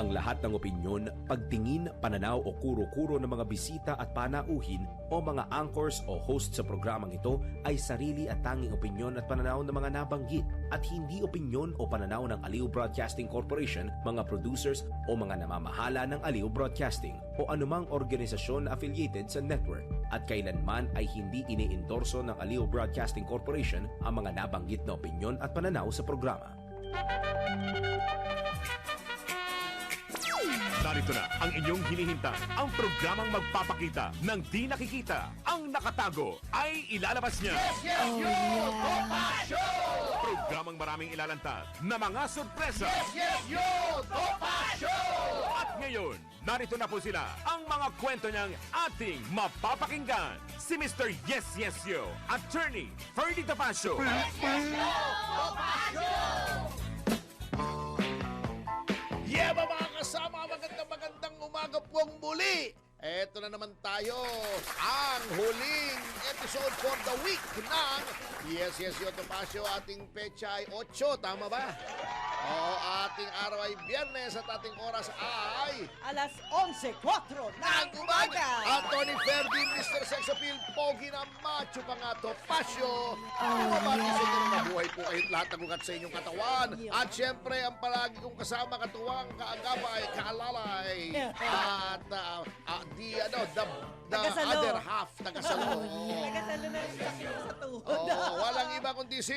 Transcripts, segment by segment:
Ang lahat ng opinyon, pagtingin, pananaw o kuro-kuro ng mga bisita at panauhin o mga anchors o host sa programang ito ay sarili at tanging opinyon at pananaw ng mga nabanggit at hindi opinyon o pananaw ng Aliw Broadcasting Corporation, mga producers o mga namamahala ng Aliw Broadcasting o anumang organisasyon na affiliated sa network at kailanman ay hindi iniendorso ng Aliw Broadcasting Corporation ang mga nabanggit na opinyon at pananaw sa programa. Narito na ang inyong hinihintay, ang programang magpapakita ng di nakikita. Ang nakatago ay ilalabas niya. Topa Show! Programang maraming ilalantad na mga sorpresa. Topa Show! At ngayon, narito na po sila, ang mga kwento niyang ating mapapakinggan. Si Mr. Yes Yes Yo, Attorney Ferdy Topacio. Topa Show! Yeah, mga kasama, magandang umaga po ang muli. Eto na naman tayo, ang huling episode for the week ng Yes, Yes, Yo, Topacio. Ating pecha ay 8, tama ba? Oo, ating araw ay Biyernes at ating oras ay Alas 11:04 ng umaga. Anthony Ferdy, Mr. Sex Appeal, Pogi na macho pa nga, Topacio. Ano ba, isundo na mabuhay po kayo lahat ng ugat sa inyong katawan. At syempre, ang palagi kong kasama, katuwang, kaagapay, kaalalay. At the Tagasalo. other half, tagasalo. Tagasalo na rin sa tuhod. Walang iba kundi si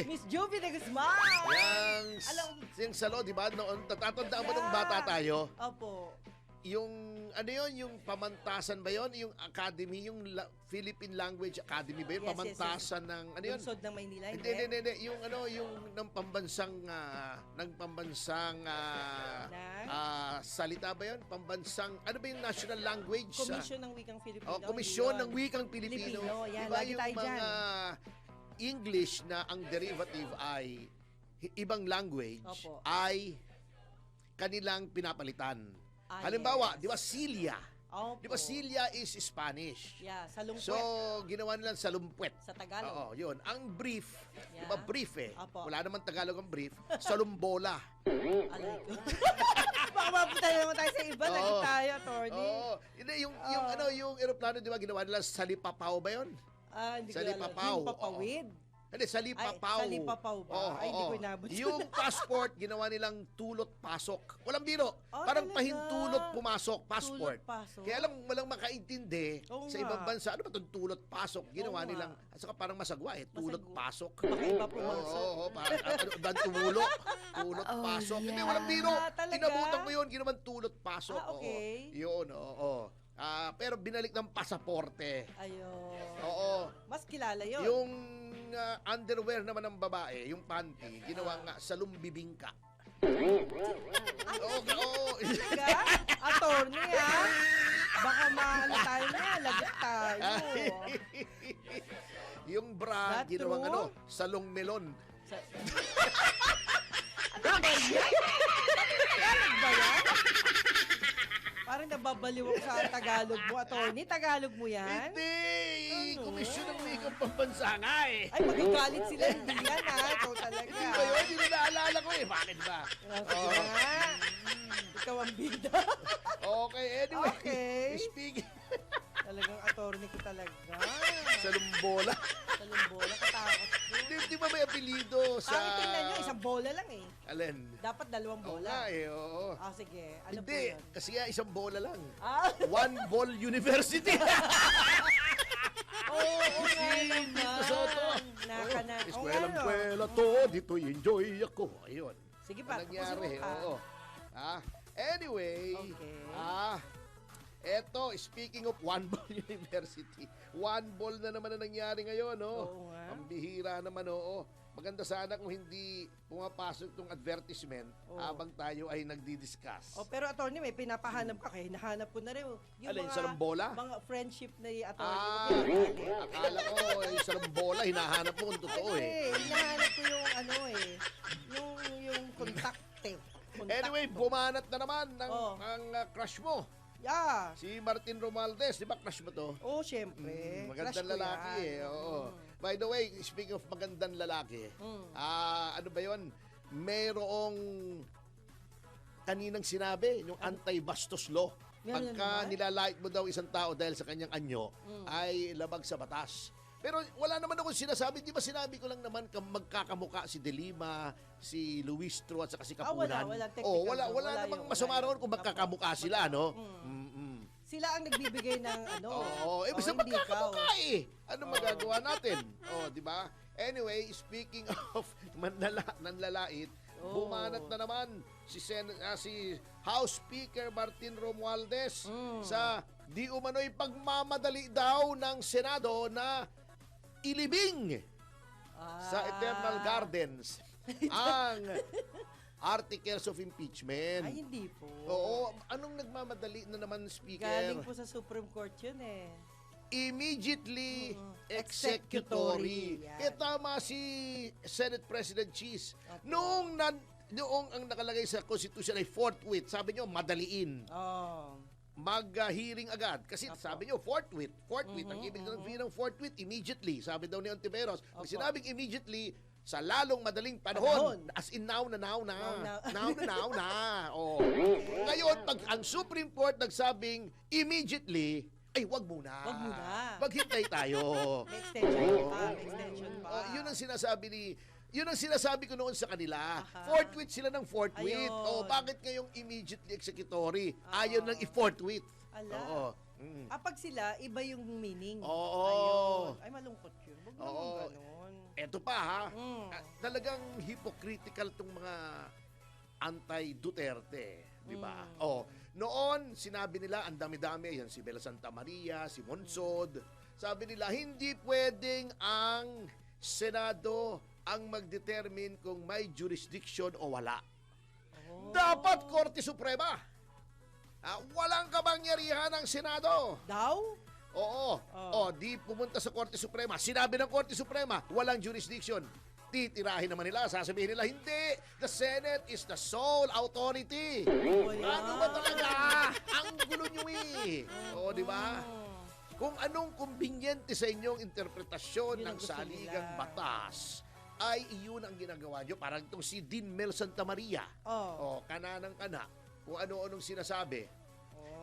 Miss Juvie de Guzman. yung salo, di ba? Noon, tatatandaan mo nung bata tayo? Opo. Yung, ano yun, yung pamantasan ba yun? Yung academy, yung Philippine Language Academy ba yun? Yes, pamantasan ng, ano yun? Lungsod ng Maynila. Hindi. Yung, ano, yung ng pambansang, salita ba yun? Pambansang, ano ba yung national language? Komisyon ng Wikang Filipino. Komisyon Yun. ng Wikang Pilipino. Yan, Diba lagi yung tayo dyan. mga English na ang derivative ay ibang language Opo. ay kanilang pinapalitan. Yes. Halimbawa, di ba Silya? Opo. Di ba Silya is Spanish? Yeah, sa lungkwet. So, ginawa nilang salumpwet. Sa Tagalog. Oo, yun. Ang brief, di Yeah. ba brief eh? Opo. Wala naman Tagalog ang brief. Salumbola. Alay ko. Baka mapunta naman tayo sa iba. Lagi tayo, attorney. Oo. Hindi, yung eroplano, di ba, ginawa nila Salipapaw ba yun? Hindi ko alam. Salipapaw. Yung papawid. Hindi, Salipapaw. Ay, Salipapaw ba? Ay, hindi ko inabot. Yung passport, ginawa nilang tulot-pasok. Walang biro. Parang talaga? pahintulot pumasok, passport. Tulot-pasok. Kaya lang walang makaintindi Oo sa nga. ibang bansa. Ano ba itong tulot-pasok? Ginawa Oo nga. nilang, at saka parang masagwa eh, tulot-pasok. Baka iba pumasok. Oo, parang tumulo. Tulot-pasok. Hindi, walang biro. Talaga? Inabutan ko yun, ginawan tulot-pasok. Okay. Oo. Yun, oo. Pero binalik ng pasaporte. Ayun. Oo. Mas kilala yun. Yung underwear naman ng babae, yung panty, ginawa nga sa lumbibingka. Oo. Talaga? Attorney, ha? Baka maano tayo na, lagot tayo. Yung bra, That ginawang true? salong melon. Ano ba yan? Tagalog ba yan? Parang nababaliw ako sa Tagalog mo, attorney. Tagalog mo yan? Hindi! Ano? Komisyon ng Wikang Pambansa nga eh. Ay, magagalit sila. Hindi yan, ha? Ikaw talaga. Hindi ba yun? Hindi na naalala ko eh. Bakit ba? Sige nga. Ikaw ang bida. Okay, anyway. Okay. Speaking Talagang attorney ko talaga. sa lumbola. Sa lumbola, katakot ko. Di ba may apelido sa... Pangit tingnan nyo, isang bola lang eh. Alin? Dapat dalawang Oo bola. nga eh, oo. Sige. Ano po Hindi, yun? kasi nga isang bola lang. One Ball University. Oo, nga naman. Dito Soto. Eskwela to, dito enjoy ako. Ayun. Sige pa, Ang nangyari, tapusin mo pa. oo. Anyway, Okay. eto, speaking of One Ball University, One Ball na naman ang nangyari ngayon, Oo nga. Ang bihira naman, oo. Maganda sana kung hindi pumapasok itong advertisement habang tayo ay nagdi-discuss. Pero attorney, may pinapahanap ka. Kaya hinahanap ko na rin. Yung Alin, sa lambola? Mga friendship na yung attorney. Akala ko, sa lambola, hinahanap mo kung totoo Hinahanap ko yung yung contact. Anyway, bumanat na naman ang crush mo. Yeah. Si Martin Romualdez, di ba crush mo to? Oo, syempre. Crush Magandang ko lalaki yan. oo. By the way, speaking of magandang lalaki, ano ba yon? Mayroong kaninang sinabi, yung anti-bastos law. Meron Pagka naman? nilalait mo daw isang tao dahil sa kanyang anyo, ay labag sa batas. Pero wala naman akong sinasabi. Di ba sinabi ko lang naman magkakamuka si De Lima, si Luis Tro at saka si Kapunan. wala technical wala doon. Wala namang yun, masama wala roon yun. kung magkakamuka sila, no? Sila ang nagbibigay ng ano. Oo, basta hindi magkakamuka eh. Ano magagawa natin? Di ba? Anyway, speaking of nanlalait, bumanat na naman si House Speaker Martin Romualdez sa di umano'y pagmamadali daw ng Senado na ilibing sa Eternal Gardens ang articles of impeachment. Ay, hindi po. Oo, anong nagmamadali na naman, Speaker? Galing po sa Supreme Court yun eh. Immediately Executory. executory. Yan. Tama si Senate President Cheese. Opo. Noong ang nakalagay sa Constitution ay forthwith, sabi nyo, madaliin. Oh. Mag-hearing agad. Kasi Opo. sabi nyo, forthwith. Ang ibig ng forthwith, immediately. Sabi daw ni Ontiveros. Pag Opo. sinabing immediately, sa lalong madaling panahon. As in now na. Now. Now na. Oh. Ngayon, pag ang Supreme Court nagsabing immediately, ay wag muna. Wag muna. Maghintay tayo. May extension pa. May extension pa. Yun ang sinasabi ko noon sa kanila. Aha. Forthwith sila ng forthwith. Ayun. Bakit ngayong immediately executory? Ayaw nang i-forthwith. Ala. Oo. Pag sila, iba yung meaning. Oo. Ayun. Ay, malungkot yun. Huwag naman Oo. ganun. Eto pa ha. Mm. Talagang hypocritical tong mga anti-Duterte. Di ba? Noon, sinabi nila, ang dami-dami, yan si Bela Santa Maria, si Monsod. Sabi nila, hindi pwedeng ang Senado ang mag-determine kung may jurisdiction o wala. Dapat Korte Suprema. Walang kapangyarihan ng Senado. Daw? Oo. Di pumunta sa Korte Suprema. Sinabi ng Korte Suprema, walang jurisdiction. Titirahin naman nila, sasabihin nila, hindi, the Senate is the sole authority. Ano ba talaga? Ang gulo nyo eh. Di ba? Kung anong kumbinyente sa inyong interpretasyon Yun ang ng gusto saligang nila. batas, ay iyon ang ginagawa nyo. Parang itong si Dean Mel Santa Maria. Kana. Kung ano-anong sinasabi.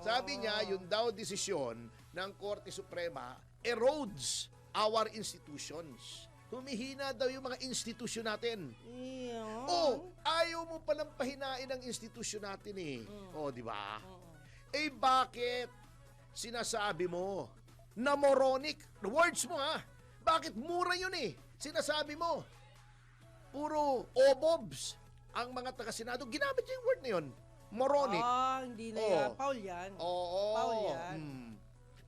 Sabi niya, yun daw desisyon ng Korte Suprema erodes our institutions. Humihina daw yung mga institusyon natin. Ayaw mo palang pahinain ang institusyon natin eh. Di ba? Bakit sinasabi mo na moronic? Words mo ha. Bakit mura yun eh? Sinasabi mo. Puro obobs ang mga taga-senado. Ginamit niya yung word na yun. Moronic. Hindi na yan. Paul yan. Paul yan.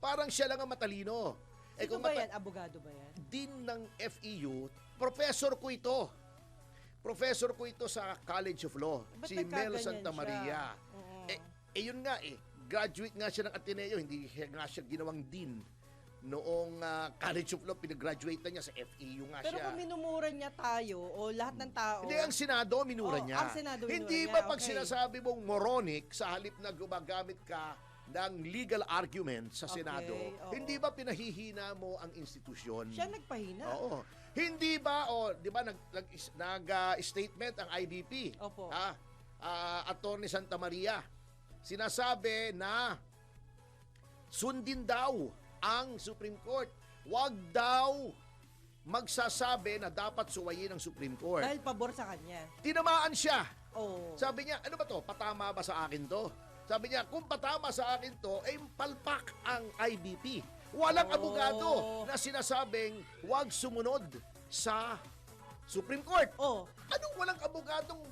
Parang siya lang ang matalino. Sino ba yan? Abogado ba yan? Dean ng FEU, professor ko ito. Professor ko ito sa College of Law. Ba't Si Mel nagkaganyan Santa siya? Maria. Yun nga graduate nga siya ng Ateneo, hindi nga siya ginawang dean. Noong College of Law, pinag-graduate niya sa FEU nga Pero siya. kung minumura niya tayo o lahat ng tao. Hindi, ang Senado, minura niya. Ang Senado, minura Hindi niya. ba pag Okay. sinasabi mong moronic, sa halip na gumagamit ka ng legal argument sa Senado, oo. hindi ba pinahihina mo ang institusyon? Siya nagpahina. Oo. Hindi ba, di ba, nag-statement ang IBP? Opo. Attorney Santa Maria. Sinasabi na sundin daw ang Supreme Court. Huwag daw magsasabi na dapat suwayin ang Supreme Court. Dahil pabor sa kanya. Tinamaan siya. Oo. Sabi niya, ano ba to? Patama ba sa akin to? Sabi niya, kung patama sa akin to, ay palpak ang IBP. Walang abogado na sinasabing huwag sumunod sa Supreme Court. Anong walang abogadong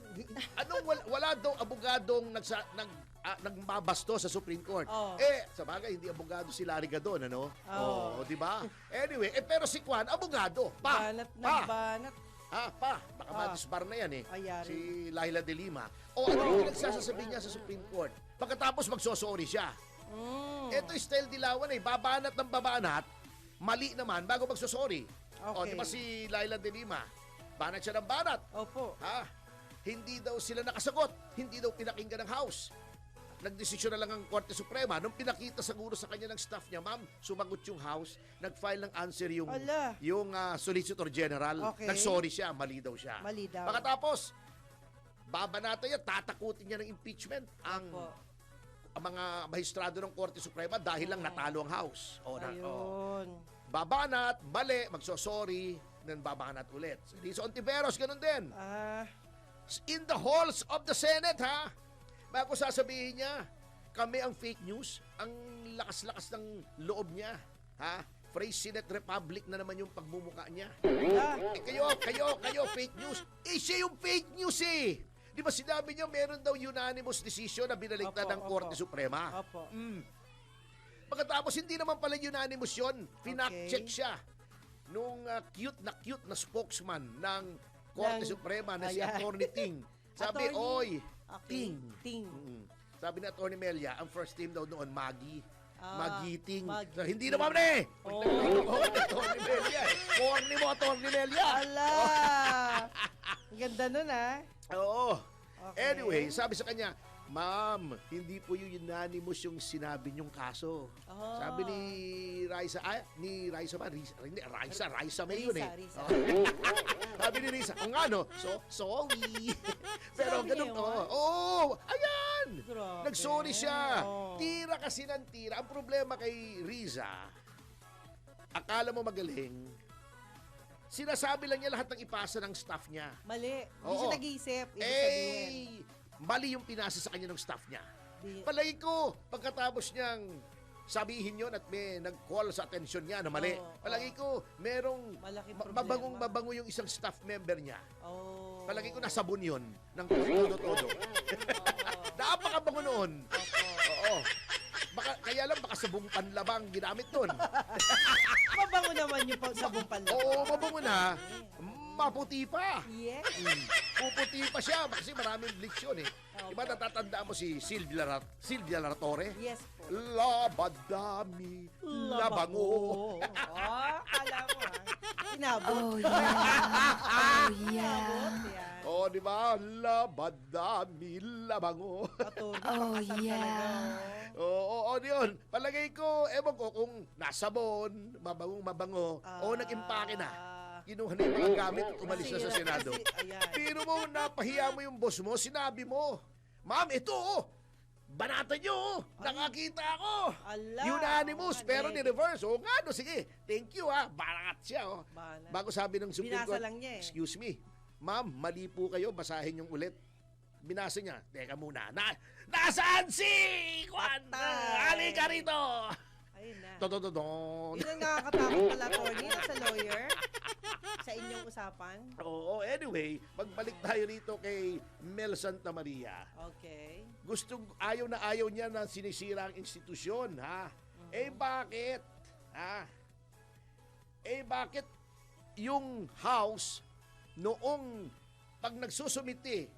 wala daw abogadong nagbabasto sa Supreme Court. Sa bagay hindi abogado si Larry Gadon, ano? Di ba? Anyway, pero si Juan abogado. Banat na banat. Baka madisbar na yan eh. Ayari. Si Laila de Lima. Ano yung pinagsasasabi niya sa Supreme Court? Pagkatapos magsosorry siya. Ito style dilawan eh. Babanat ng babanat, mali naman bago magsosorry. Okay. Di ba si Laila de Lima? Banat siya ng banat. Opo. Hindi daw sila nakasagot. Hindi daw pinakinggan ng House. Nagdesisyon na lang ang Korte Suprema. Nung pinakita siguro sa kanya ng staff niya, ma'am, sumagot yung House, nag-file ng answer yung Solicitor General. Okay. Nag-sorry siya, mali daw siya. Mali daw. Pagkatapos, babanata yan, tatakutin niya ng impeachment ang Opo. mga mahistrado ng Korte Suprema dahil lang natalo ang House. Ayun. Babanat, mali, magsosorry, then babanat ulit. Si Risa Ontiveros, ganun din. In the halls of the Senate, ha? Bago sasabihin niya, kami ang fake news, ang lakas-lakas ng loob niya, ha? Phrase Senate Republic na naman yung pagmumuka niya. Kayo, fake news. Siya yung fake news Di ba sinabi niya meron daw unanimous decision na binaligtad ng Korte Suprema? Opo. Pagkatapos hindi naman pala unanimous yun. Finact-check siya nung cute na spokesman ng Korte Suprema na si Atty. Ting. Sabi, Attorney. Ting. Ting. Sabi ni Atty. Melia, ang first team daw noon, Magiting. Maggie. So, hindi naman Atty. Melia. Corny mo, Atty. Melia. Ala! Ang ganda nun, Oo. Okay. Anyway, sabi sa kanya, Ma'am, hindi po yung unanimous yung sinabi niyong kaso. Oh. Sabi ni Raisa, Raisa May yun Risa. Sabi ni Risa, sorry. Pero Sabi ganun, niya, ayan. Grabe. Nag-sorry siya. Oh. Tira kasi ng tira. Ang problema kay Riza, akala mo magaling, sinasabi lang niya lahat ng ipasa ng staff niya. Mali. Hindi Oo. siya nag-iisip. Ibig sabihin. Mali yung pinasa sa kanya ng staff niya. Di- Palagi ko, pagkatapos niyang sabihin yon at may nag-call sa atensyon niya na mali. Oo, Palagi ko, merong Malaking problema. mabango yung isang staff member niya. Oh. Palagi ko nasabon yun ng todo-todo. Napakabango noon. Oo. Kaya lang baka sabong panlabang ginamit doon. Mabango naman yung sabong panlabang. Oo, mabango na. Maputi pa. Yes. Puputi pa siya kasi maraming bleach yun Diba natatandaan mo si Silvia Latorre? Yes po. Labadami, labango. Alam mo Inabot. Oh, yeah. Inabot yan. Di ba? Labadami, labango. Oh, Oo, yun. Palagay ko, ewan ko kung nasabon, mabango, o nag-impake na. Kinuha na yung mga gamit at umalis na sa Senado. Pero mo, napahiya mo yung boss mo, sinabi mo, Ma'am, ito banata nyo, nakakita ako. Ala. Unanimous, pero ni-reverse. Nga, sige, thank you Banat siya Banat. Bago sabi ng Supreme Binasa Court, lang niya excuse me, Ma'am, mali po kayo, basahin yung ulit. Binasa niya, teka muna, nasaan si Juan? Halika rito! Ayun na. Totododon. Yun ang nakakatakot pala, attorney, sa lawyer. Sa inyong usapan. Oo, anyway, magbalik tayo rito kay Mel Santa Maria. Okay. Ayaw na ayaw niya na sinisira ang institusyon, bakit? Bakit yung House noong pag nagsusumiti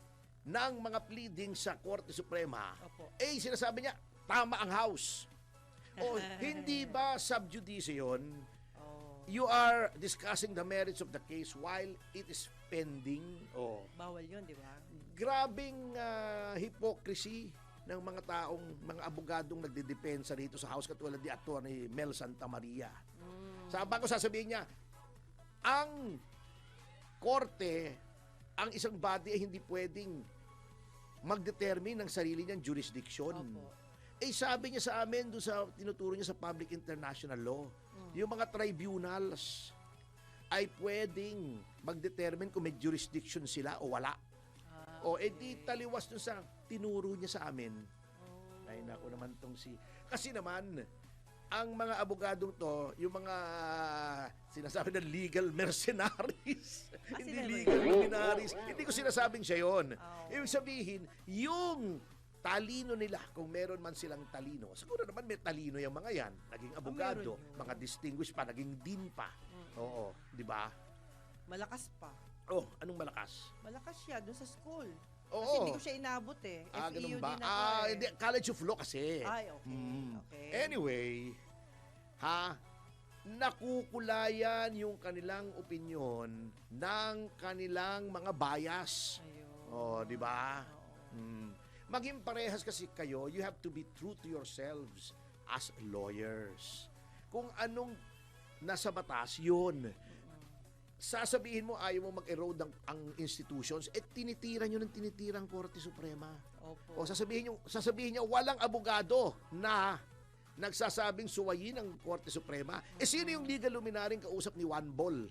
ng mga pleading sa Korte Suprema, Opo. sinasabi niya, tama ang House. Hindi ba sub judice yun? You are discussing the merits of the case while it is pending. Bawal yun, di ba? Grabing hypocrisy ng mga abogadong nagdedepensa rito sa House katulad ni Atty. Mel Santa Maria. Bago sasabihin niya, ang korte, ang isang body ay hindi pwedeng mag-determine ng sarili niyang jurisdiction. Opo. Sabi niya sa amin doon sa tinuturo niya sa public international law, yung mga tribunals ay pwedeng mag-determine kung may jurisdiction sila o wala. Di taliwas dun sa tinuro niya sa amin. Ay, naku naman tong kasi naman, ang mga abogadong to, yung mga sinasabi na legal mercenaries, hindi legal luminaries, hindi ko sinasabing siya yun. Ibig sabihin, yung talino nila, kung meron man silang talino. Siguro naman may talino yung mga yan. Naging abogado, mga distinguished pa, naging dean pa. Oo, di ba? Malakas pa. Anong malakas? Malakas siya doon sa school. Oo. Kasi hindi ko siya inabot Ganun FEU ba? din ako Hindi, College of Law kasi. Ay, okay. Okay. Anyway, nakukulayan yung kanilang opinyon ng kanilang mga bias. Ayun. Di ba? Maging parehas kasi kayo, you have to be true to yourselves as lawyers. Kung anong nasa batas, yun. sasabihin mo ayaw mo mag-erode ang institutions, tinitira nyo ng tinitirang Korte Suprema. Opo. O sasabihin niya walang abogado na nagsasabing suwayin ang Korte Suprema. Sino yung legal luminaryong kausap ni Juan Bol?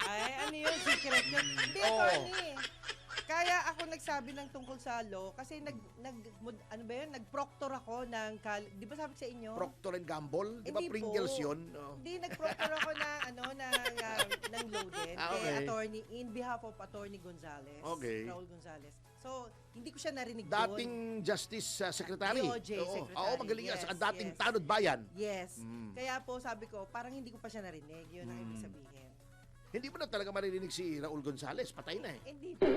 Ay, ano yun? Secret yun. Hindi, attorney. Kaya ako nagsabi ng tungkol sa law kasi nag-proctor ako ng, di ba sabi ko sa inyo? Procter and Gamble? Di ba Hindi Pringles po. yun? Oh. Hindi, nag-proctor ako ng law din. Ah, Kay okay. attorney, in behalf of Attorney Gonzales. Okay. Raul Gonzales. So, hindi ko siya narinig Dating Justice Secretary. DOJ Secretary. Oo, magaling yan. Yes, Dating yes. tanod bayan. Yes. Mm. Kaya po sabi ko, parang hindi ko pa siya narinig. Yun ang ibig sabihin. Hindi mo na talaga maririnig si Raul Gonzales. Patay na eh. Hindi pa.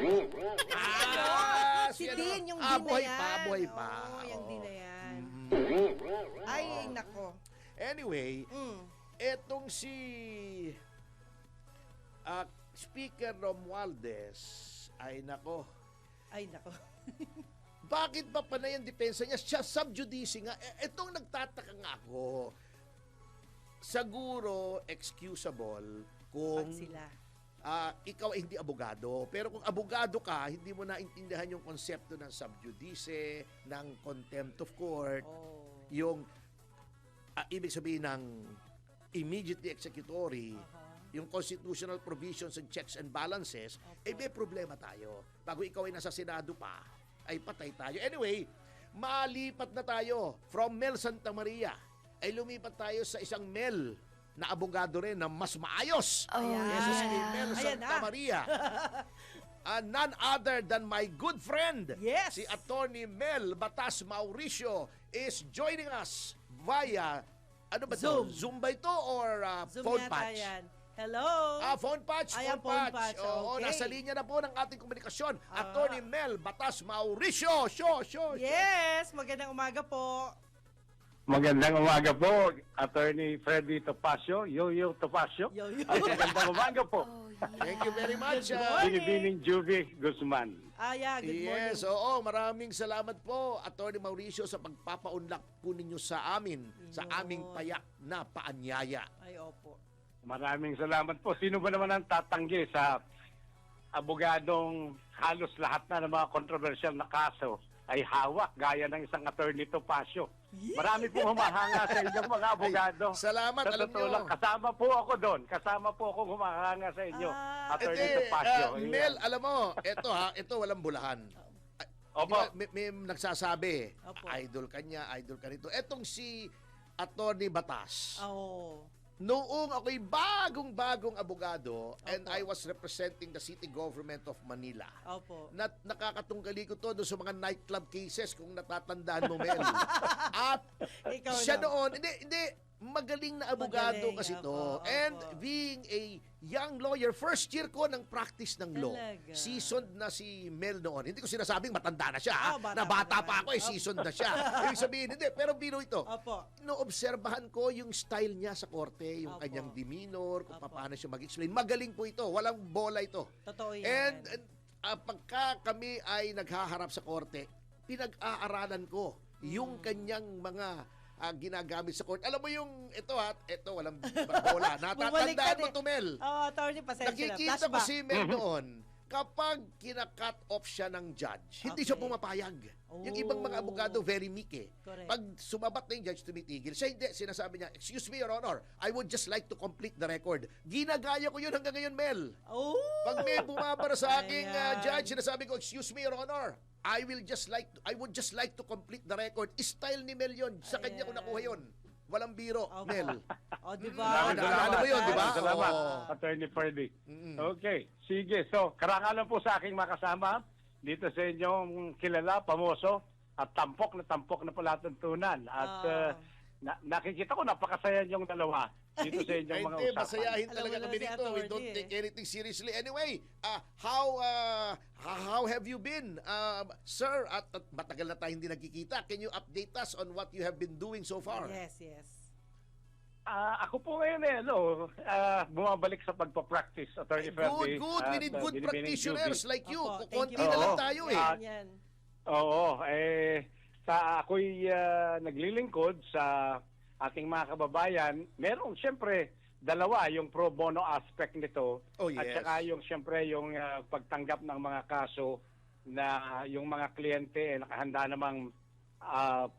Si Dean, yung Dean na buhay yan. pa, buhay pa. Oo, yung Oo. Dean na yan. Mm. Ay, nako. Anyway, Mm. etong si Speaker Romualdez, ay nako, Ay, nako. bakit ba panay ang depensa niya? Siya sub judice nga. Etong nagtataka nga ako, siguro excusable kung Pag sila. ikaw ay hindi abogado. Pero kung abogado ka, hindi mo naintindihan yung konsepto ng sub judice, ng contempt of court, Oh. yung ibig sabihin ng immediately executory, yung constitutional provisions and checks and balances, may problema tayo. Bago ikaw ay nasa Senado pa, ay patay tayo. Anyway, malipat na tayo from Mel Santa Maria, ay lumipat tayo sa isang Mel na abogado rin na mas maayos. Oh, Kesa si Mel Ayan Santa na. Maria. None other than my good friend, Yes. si Attorney Mel Batas Mauricio, is joining us via, ano ba Zoom. to? Zoom ba ito or Zoom phone yata patch? yan. Hello? Phone patch, Ayan, phone phone patch. patch, Oo, okay. nasa linya na po ng ating komunikasyon. Attorney Mel Batas Mauricio. Show. Yes, magandang umaga po. Magandang umaga po, Attorney Freddy Topacio, Yo-Yo Topacio. Yo-yo. At magandang umaga po, Oh, yeah. Thank you very much. Good morning. Binibining Juvie Guzman. Good morning. Yes, oo, maraming salamat po, Attorney Mauricio, sa pagpapaunlak po ninyo sa amin, sa Yun. aming payak na paanyaya. Ay, opo. Maraming salamat po. Sino ba naman ang tatanggi sa abogadong halos lahat na ng mga kontrobersyal na kaso ay hawak gaya ng isang Attorney Topacio? Marami pong humahanga sa inyong mga abogado. Salamat, Sa alam totoo nyo. lang, kasama po ako doon. Kasama po akong humahanga sa inyo, Attorney Ete, Topacio. Mel, alam mo, ito walang bulahan. Opo. Di ba, may nagsasabi, Opo. idol kanya, idol ka nito. Etong si Attorney Batas, Oo. noong ako'y bagong-bagong abogado and Opo. I was representing the city government of Manila, Opo. nakakatunggali ko to doon sa mga nightclub cases kung natatandaan mo, Mel. At Ikaw siya na. noon, hindi, magaling na abogado Magaling, kasi to. opo, And opo. being a young lawyer, first year ko ng practice ng law. Talaga? Seasoned na si Mel noon. Hindi ko sinasabing matanda na siya. bata na bata pa pa ako, naman. seasoned na siya. Ibig sabihin, hindi. Pero biro ito. Opo. Noobserbahan ko yung style niya sa korte, yung Opo. kanyang demeanor, kung Opo. paano siya mag-explain. Magaling po ito. Walang bola ito. Totoo yan. And pagka kami ay naghaharap sa korte, pinag-aaralan ko yung kanyang mga ginagamit sa korte. Alam mo yung ito walang bola. Natatandaan mo to, Mel. Attorney, pasensya na. Nakikita ko Flashback. si Mel noon, kapag kina-cut off siya ng judge, hindi siya Okay. pumapayag. Yung ibang mga Oh. abogado, very meek eh. Correct. Pag sumabat na yung judge, tumitigil. Siya hindi, sinasabi niya, excuse me, Your Honor, I would just like to complete the record. Ginagaya ko yun hanggang ngayon, Mel. Oh! Pag may bumabara sa aking Ayan. judge, sinasabi ko, excuse me, Your Honor, I would just like to complete the record. Style ni Mel yun. Sa kanya ko Ayan. nakuha yun. Walang biro, Opo. Mel. O, di Maraming ba? salamat. mo yun, di ba? Maraming Salamat, Oo. Attorney Freddy. Mm-mm. Okay, sige. So, karangalan po sa aking makasama dito sa inyong kilala, pamoso, at tampok na po lahat ng tunan. At nakikita ko napakasaya yung dalawa dito sa inyong mga Hindi, usapan. masayahin Alam talaga mo na kami si dito. We attorney don't eh. take anything seriously. Anyway, how have you been, sir? At matagal na tayo hindi nagkikita. Can you update us on what you have been doing so far? Yes. Ako po ngayon bumabalik sa pagpa-practice, Attorney Freddy. Good. We need good Binibining practitioners Juvie. like you. Opo, thank Konti you. na lang Oo. tayo eh. Yan. Oo, ako'y naglilingkod sa ating mga kababayan. Merong, siyempre, dalawa, yung pro bono aspect nito Oh, at yes. saka yung siyempre yung pagtanggap ng mga kaso na yung mga kliyente nakahanda namang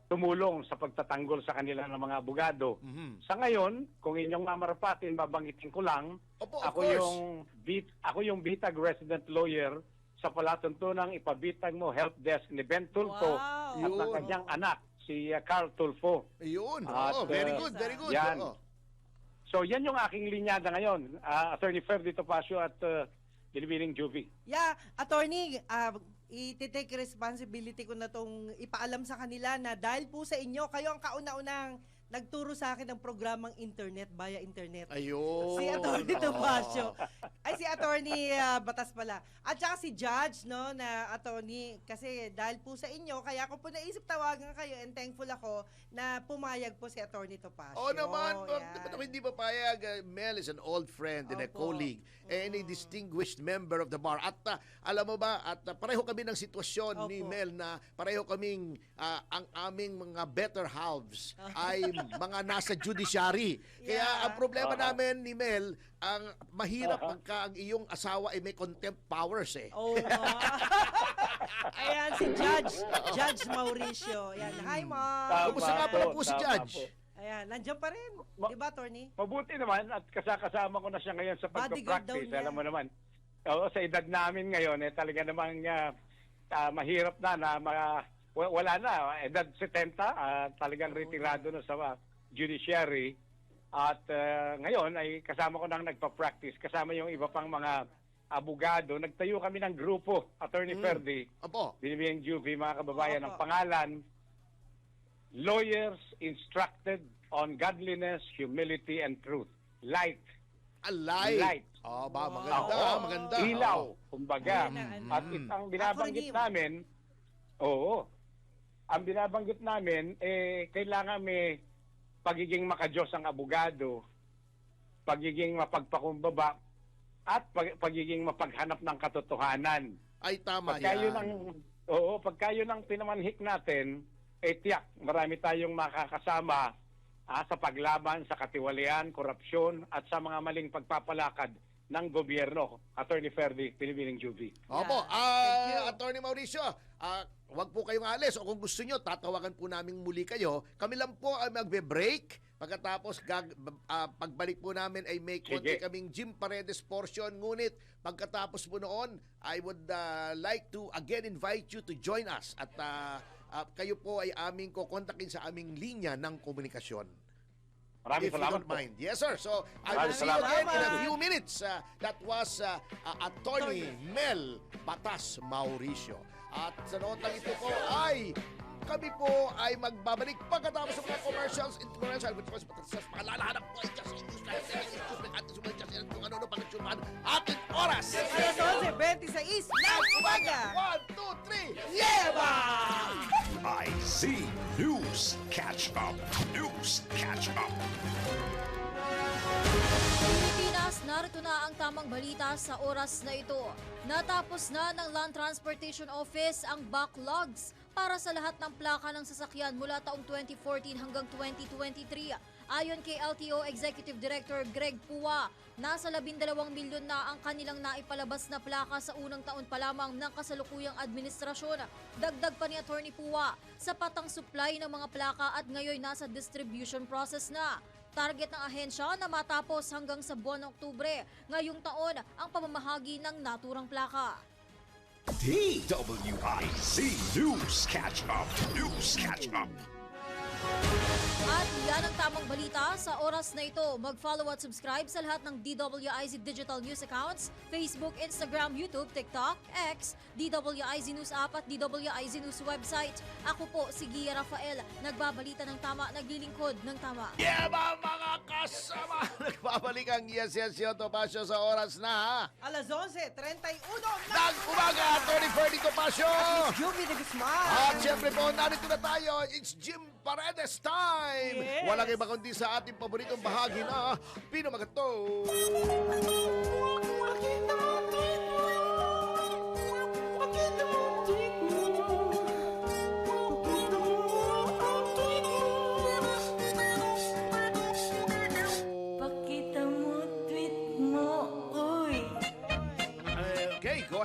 tumulong sa pagtatanggol sa kanila ng mga abogado. Mhm. Sa ngayon, kung inyong mamarapatin, babanggitin ko lang, Opo, of ako course. yung Bitag resident lawyer sa palatuntunang ipabitag mo help desk ni Ben Tulfo Wow. at ng Yun. kanyang anak, si Carl Tulfo. Ayun. At, Oo, very good, very good. yan. Oo. So yan yung aking linyada ngayon, Attorney Ferdy Topacio at Binibining Juvie. Yeah, attorney, i-take responsibility ko na tong ipaalam sa kanila na dahil po sa inyo, kayo ang kauna-unang nagturo sa akin ng programang internet, via internet. Ayun. Si Attorney Oo. Topacio. Ay, si Attorney Batas pala. At saka si Judge, no, na attorney, kasi dahil po sa inyo, kaya ko po naisip tawagan kayo and thankful ako na pumayag po si Attorney Topacio. Oo naman, Yan. ba't ako hindi papayag? Mel is an old friend and a Opo. colleague and a distinguished member of the bar. At alam mo ba, at pareho kami ng sitwasyon ni Opo. Mel na pareho kaming ang aming mga better halves ay mga nasa judiciary. Kaya Yeah. ang problema namin ni Mel, ang mahirap pagka ang iyong asawa ay may contempt powers eh. Oo. Ayan, si Judge Mauricio. Ayan, hi, Mom. Kumusta nga pala po si Tama Judge? po. Ayan, nandiyan pa rin. Di ba, attorney? Mabuti naman at kasama ko na siya ngayon sa Bodyguard daw pagpa-practice. niya. Alam mo naman, sa edad namin ngayon, talaga namang mahirap na wala na. Edad 70, talagang retirado na sa judiciary. At ngayon ay kasama ko nang nagpa-practice. Kasama yung iba pang mga abogado. Nagtayo kami ng grupo, Attorney Ferdy, Opo. Binibining Juvie, mga kababayan, Opo. ng pangalan, Lawyers Instructed on Godliness, Humility, and Truth. Light. Alive. Light. Oh, ba, maganda, Oo. maganda. Ilaw, Oo. kumbaga. Ayun na, ano. At ang binabanggit Acronym. namin, ang binabanggit namin, kailangan may pagiging makajos ang abogado, pagiging mapagpakumbaba, at pagiging mapaghanap ng katotohanan. Ay, tama Pagka yun yan. pagka yun ang pinamanhik natin, tiyak, marami tayong makakasama sa paglaban sa katiwalian, korupsyon, at sa mga maling pagpapalakad ng gobyerno. Attorney Ferdy, Binibining Juvie. Opo, Thank you. Attorney Mauricio, wag po kayong alis o kung gusto nyo, tatawagan po namin muli kayo. Kami lang po ay magbe-break. Pagkatapos, pagbalik po namin ay may konti Sige. kaming Jim Paredes portion. Ngunit, pagkatapos po noon, I would like to again invite you to join us. At kayo po ay aming kukontakin sa aming linya ng komunikasyon. Maraming If you salamat don't po. mind. Yes, sir. So, I will Maraming see you salamat. again in a few minutes. That was Attorney Mel Batas Mauricio. At sa notang ito po ay kami po ay magbabalik pagkatapos ng mga commercials. Paalalahanap po ay just in news live. Kung ano-ano pag-tsuman ating oras. Alas 11:26 ng umaga. 1, 2, 3. Yeba! IC News Catch Up. News Catch Up. Pilipinas, narito na ang tamang balita sa oras na ito. Natapos na ng Land Transportation Office ang backlogs para sa lahat ng plaka ng sasakyan mula taong 2014 hanggang 2023. Ayon kay LTO Executive Director Greg Pua, nasa 12 milyon na ang kanilang naipalabas na plaka sa unang taon pa lamang ng kasalukuyang administrasyon. Dagdag pa ni Attorney Pua, sapat ang supply ng mga plaka at ngayon nasa distribution process na. Target ng ahensya na matapos hanggang sa buwan ng Oktubre ngayong taon ang pamamahagi ng naturang plaka. DWIC News Catch Up. News Catch Up. At yan ang tamang balita sa oras na ito. Mag-follow at subscribe sa lahat ng DWIZ Digital News accounts, Facebook, Instagram, YouTube, TikTok, X, DWIZ News app at DWIZ News website. Ako po si Gia Rafael, nagbabalita ng tama, naglilingkod ng tama. Yeba mga kasama! Nagbabalik ang Yes Topacio sa oras na Alas 11:31 ng umaga, Attorney Ferdy Topacio! Juvie de Guzman. At syempre po, narito na tayo. It's Jim Paredes time! Yes. Walang iba kundi sa ating paboritong bahagi na Pinamagato! Pakita mo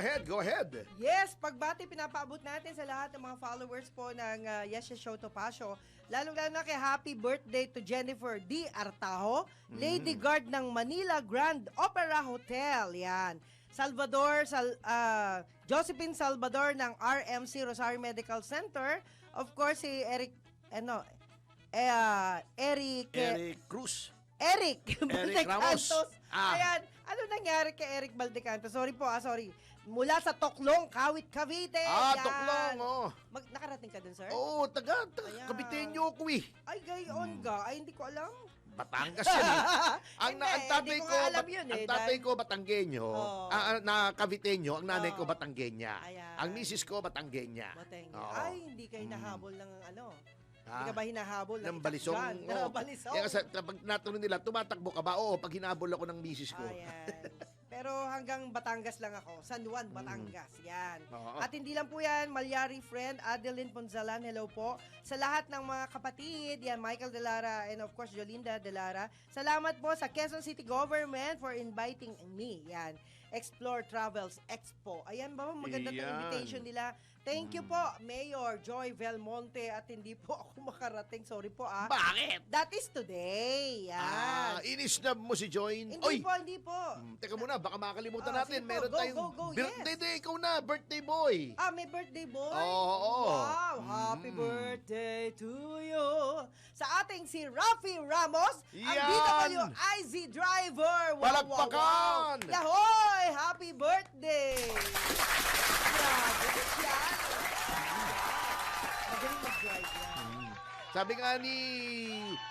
ahead, go ahead. Yes, pagbati pinapaabot natin sa lahat ng mga followers po ng Yes Yes Show Topacio. Lalong-lalo na kay happy birthday to Jennifer D. Artajo, Lady Guard ng Manila Grand Opera Hotel. Yan. Josephine Salvador ng RMC Rosario Medical Center. Of course, si Eric Cruz. Eric Ramos. Baldecantos. Ah. Ayan, ano nangyari kay Eric Baldecantos? Sorry po, sorry. Mula sa Toklong, Kawit, Cavite. Yan. Toklong, oh. Nakarating ka dun, sir? Oo, taga Ayan. Kabitenyo ko eh. Ay, gayon ka. Ay, hindi ko alam. Batangas yan eh. ang Hindi, tatay hindi ko ko, nga alam yun ang eh, tatay dahil- ko Batanggenyo, Oo. na Caviteño, ang nanay ko Oo. Batanggenya. Ayan. Ang misis ko Batanggenya. Matengga. Oo. Ay, hindi ka hinahabol ng ano. Hindi Ha? ka ba hinahabol Ng balisong. itakgan? Oo. Ng balisong. Kaya kasi kapag natanong nila, tumatakbo ka ba? Oo, pag hinabol ako ng misis ko. Ayan. Pero hanggang Batangas lang ako. San Juan, Batangas. Yan. Oo. At hindi lang po yan, Malyari friend, Adeline Ponzalan, hello po. Sa lahat ng mga kapatid, yan, Michael Delara and of course, Jolinda Delara. Salamat po sa Quezon City Government for inviting me. Yan. Explore Travels Expo. Ayan ba, maganda Iyan. itong invitation nila. Thank you po, Mayor Joy Belmonte. At hindi po ako makarating. Sorry po Bakit? That is today. Yan. Inisnab mo si Join. Hindi po. Teka muna, baka makalimutan sige natin. po. Meron Go, tayong go, birthday yes. day. Ikaw na, birthday boy. May birthday boy? Oo. Wow, happy birthday to you. Sa ating si Rafi Ramos, ang Yan. DWIZ driver. Wow, Palakpakan. Wow. Yahoy, happy birthday. Grabe, yan. Magaling mag-drive yan.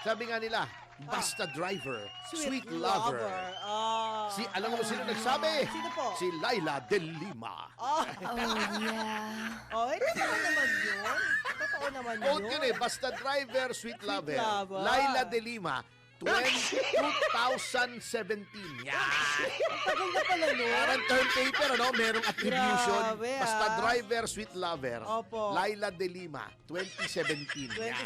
Sabi nga nila, basta driver, sweet lover. Alam mo sino nagsabi? Sino po? Si Laila de Lima. Totoo naman yun. Totoo naman yun. Quote yun basta driver, sweet lover. lover. Laila de Lima, 2017. Yan. Tagal na pala nun. Parang term paper, merong attribution. Grabe, Basta driver, sweet lover. Opo. Laila de Lima, 2017. Yan.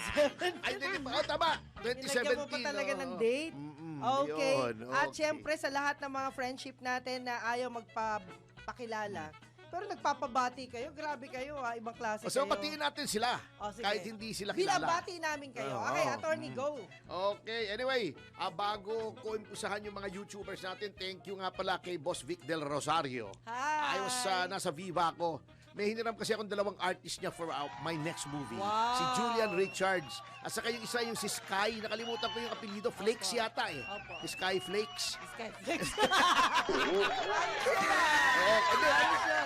2017. Ay, tama. 2017. Nilagyan mo pa talaga ng date? Okay. Yun, At okay. syempre sa lahat ng mga friendship natin na ayaw magpakilala, pero nagpapabati kayo, grabe kayo ibang klase So, kayo. batiin natin sila. Sige. Kahit hindi sila kilala. Binabati namin kayo. Oo. Okay, attorney, go. Okay, anyway, bago ko umpisahan yung mga YouTubers natin, thank you nga pala kay Boss Vic Del Rosario. Hi. I was nasa Viva ko. May hiniram kasi akong dalawang artist niya for my next movie. Wow. Si Julian Richards. At saka yung isa yung si Sky. Nakalimutan ko yung apelido. Flakes yata eh. Opo. Si Sky Flakes. Skyflex.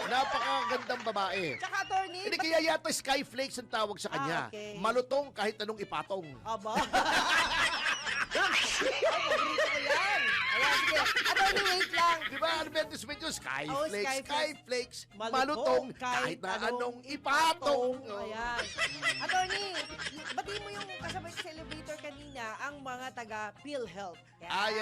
Napakagandang babae. Tsaka attorney, Hindi kaya yata Sky Flakes ang tawag sa kanya. Okay. Malutong kahit anong ipatong. Aba. Paborito ko yan. Ayan, sige. Attorney, wait lang. Di ba? Ano ba yung display nyo? Skyflakes, Skyflakes. Skyflakes, Malutong malutong, kahit na anong ipatong. Oh. Ayan. Attorney, batiin mo yung kasabay sa elevator kanina, ang mga taga PhilHealth. Ay,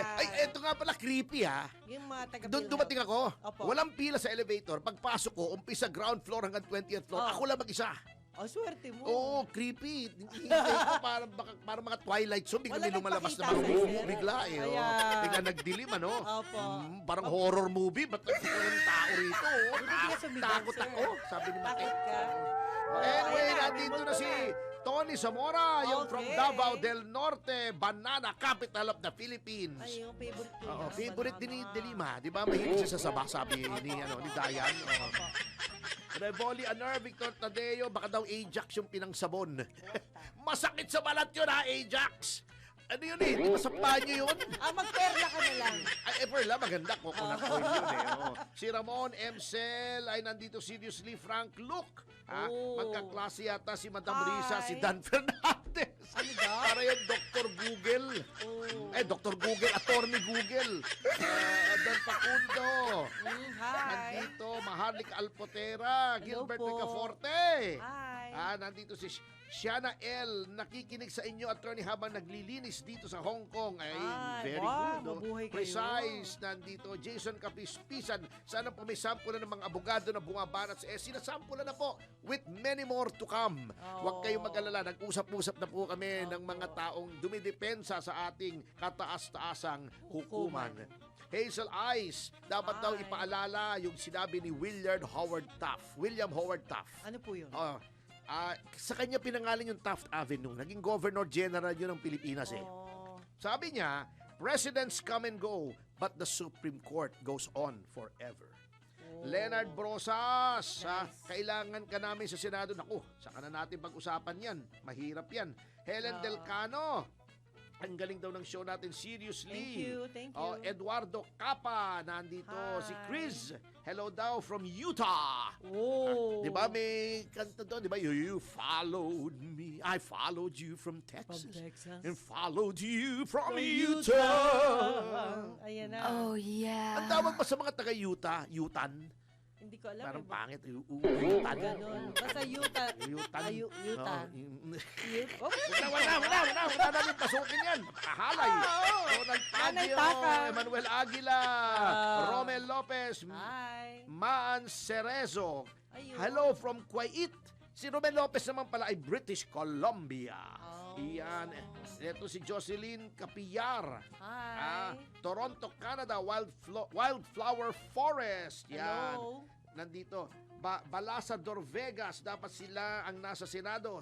eto nga pala, creepy ha. Yung mga taga Doon dumating ako. Opo. Walang pila sa elevator. Pagpasok ko, umpisa ground floor hanggang 20th floor. Oh. Ako lang mag-isa. Swerte mo. Oo, creepy. Hintay ko para mga Twilight Zone. Bigla Wala may lumalabas nagpakita na mga sa'yo, bubo. sir. Bigla eh. Oh. Ayan. Bigla nagdilim ano. Opo. Parang horror movie. Ba't walang tao rito? Oh? Buti ka sumigaw, Takot sir. ako. Sabi ni Mate. Takot ka. Anyway, Ayan na, nandito remote na ko si na. Tony Zamora, yung from Okay. Davao del Norte, Banana Capital of the Philippines. Ay, yung favorite ko. Oo, yan, favorite din ni banana. Delima. Di ba? Mahilig siya sa saba, sabi ni Dayan. Oo. Revoli Anar, Victor Tadeo, baka daw Ajax yung pinangsabon. Masakit sa balat yun ha, Ajax! Ano yun eh? Di ba sa banyo yun? Magperla ka na lang. Ay, Perla, maganda. Coconut oil yun eh. Oo. Si Ramon Mcel ay nandito seriously. Frank Luke. Oh. Magkaklase yata si Madam Hi. Risa, si Dan Fernandez. Ano daw? Para yung Dr. Google. Oh. Dr. Google, Attorney Google. Dan Facundo. Hi. Nandito, Maharlik Alpotera, Hello Gilbert po. Ricaforte. Hi. Nandito si Shiana L. Nakikinig sa inyo, attorney, habang naglilinis dito sa Hong Kong. Ay, Ay, very wow, good. Oh. mabuhay kayo. Precise. Nandito, Jason Capispisan. Sana po may sample ng mga abogado na bumabanat sa sinasample na po with many more to come. Huwag kayong mag-alala. Nag-usap-usap na po kami ng mga taong dumidepensa sa ating kataas-taasang hukuman. Hazel Eyes. Dapat daw Hi. ipaalala yung sinabi ni William Howard Taft. Ano po yun? Sa kanya pinangalan yung Taft Avenue. Naging Governor General yun ng Pilipinas eh. Oh. Sabi niya, presidents come and go, but the Supreme Court goes on forever. Leonard Brosas, kailangan ka namin sa Senado. Naku, saka na natin pag-usapan yan. Mahirap yan. Helen Delcano, ang galing daw ng show natin, seriously. Thank you. Eduardo Capa, nandito. Hi. Si Chris, hello daw from Utah. Oh. Di ba may kanta doon? Di ba? You followed me. I followed you from Texas. And followed you from Utah. Ayan na. Oh, yeah. Ang tawag pa sa mga taga-Utah, Utan. Hindi ko alam. Parang eh. pangit. Utan. Ganun. Basta Utah. Utan. Utah. Oh, wala namin pasukin yan. Kahalay. Ronald Nanay Taggio, Taka. Emmanuel Aguila, Romel Lopez, Hi. Maan Cerezo. Ayun. Hello from Kuwait. Si Romel Lopez naman pala ay British Columbia. Oh. Iyan. Ito si Jocelyn Capillar. Hi. Toronto, Canada, Wildflower Forest. Yan. Hello. Nandito. Balasador, Vegas. Dapat sila ang nasa Senado.